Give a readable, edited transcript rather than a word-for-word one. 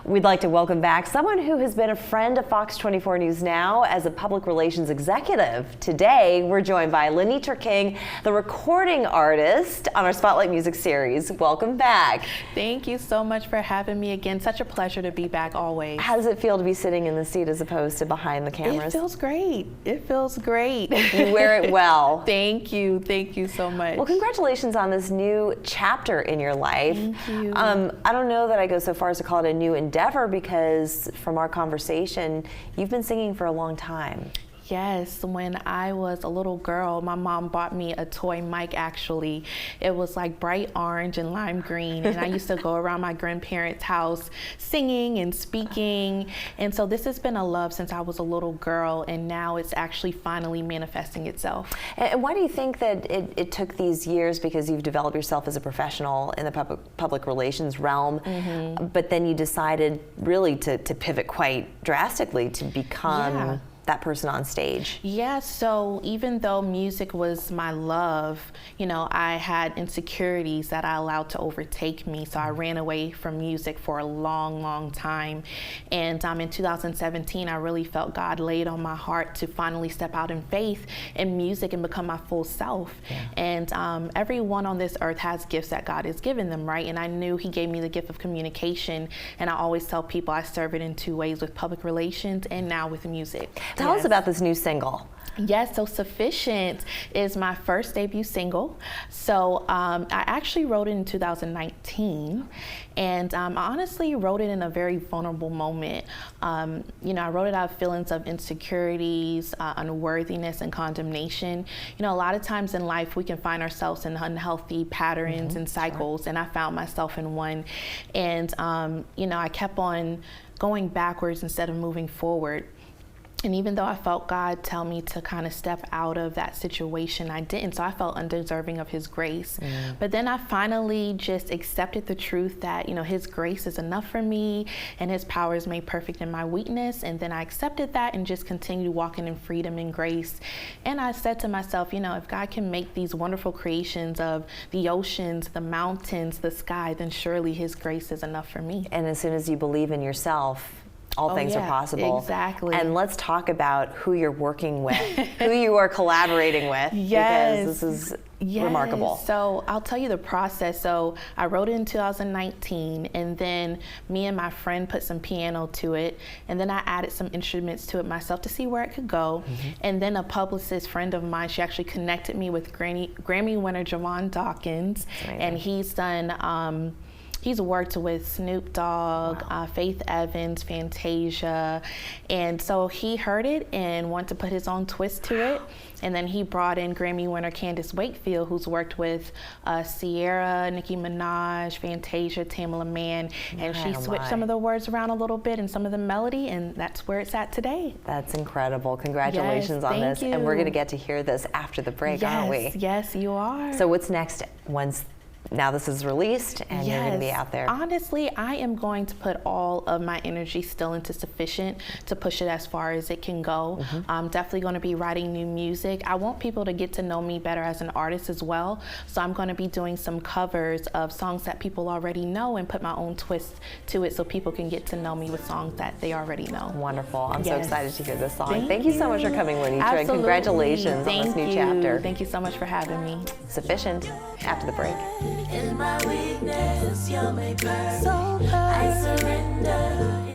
We'd like to welcome back someone who has been a friend of Fox 24 News Now as a public relations executive. Today, we're joined by Lanetra King, the recording artist on our Spotlight Music series. Welcome back. Thank you so much for having me again. Such a pleasure to be back always. How does it feel to be sitting in the seat as opposed to behind the cameras? It feels great. It feels great. You wear it well. Thank you. Thank you so much. Well, congratulations on this new chapter in your life. Thank you. I don't know that I go so far as to call it a new endeavor, because from our conversation, you've been singing for a long time. Yes, when I was a little girl, my mom bought me a toy mic, actually. It was like bright orange and lime green, and I used to go around my grandparents' house singing and speaking. And so this has been a love since I was a little girl, and now it's actually finally manifesting itself. And why do you think that it took these years? Because you've developed yourself as a professional in the public relations realm, but then you decided really to pivot quite drastically to become that person on stage. Yeah, so even though music was my love, you know, I had insecurities that I allowed to overtake me. So I ran away from music for a long, long time. And in 2017, I really felt God laid on my heart to finally step out in faith in music and become my full self. Yeah. And everyone on this earth has gifts that God has given them, right? And I knew He gave me the gift of communication. And I always tell people I serve it in two ways, with public relations and now with music. Tell us about this new single. Yes, so Sufficient is my first debut single. So I actually wrote it in 2019, and I honestly wrote it in a very vulnerable moment. You know, I wrote it out of feelings of insecurities, unworthiness, and condemnation. You know, a lot of times in life we can find ourselves in unhealthy patterns and cycles, and I found myself in one. And you know, I kept on going backwards instead of moving forward. And even though I felt God tell me to kind of step out of that situation, I didn't. So I felt undeserving of His grace. But then I finally just accepted the truth that, you know, His grace is enough for me and His power is made perfect in my weakness. And then I accepted that and just continued walking in freedom and grace. And I said to myself, you know, if God can make these wonderful creations of the oceans, the mountains, the sky, then surely His grace is enough for me. And as soon as you believe in yourself, all things are possible. Exactly. And let's talk about who you're working with, who you are collaborating with, because this is remarkable. So I'll tell you the process. So I wrote it in 2019, and then me and my friend put some piano to it, and then I added some instruments to it myself to see where it could go. And then a publicist friend of mine, she actually connected me with Grammy winner Javon Dawkins, and he's done he's worked with Snoop Dogg, Faith Evans, Fantasia, and so he heard it and wanted to put his own twist to it. And then he brought in Grammy winner Candace Wakefield, who's worked with Sierra, Nicki Minaj, Fantasia, Tamala Mann, and she switched some of the words around a little bit and some of the melody, and that's where it's at today. That's incredible. Congratulations on this. Thank you. And we're going to get to hear this after the break, aren't we? Yes, you are. So what's next once now this is released and you're going to be out there? Honestly, I am going to put all of my energy still into Sufficient to push it as far as it can go. I'm definitely going to be writing new music. I want people to get to know me better as an artist as well. So I'm going to be doing some covers of songs that people already know and put my own twist to it so people can get to know me with songs that they already know. Wonderful. I'm so excited to hear this song. Thank you so much for coming, Lanetra, and congratulations on this new chapter. Thank you so much for having me. Sufficient after the break. In my weakness, you're my birth. I surrender.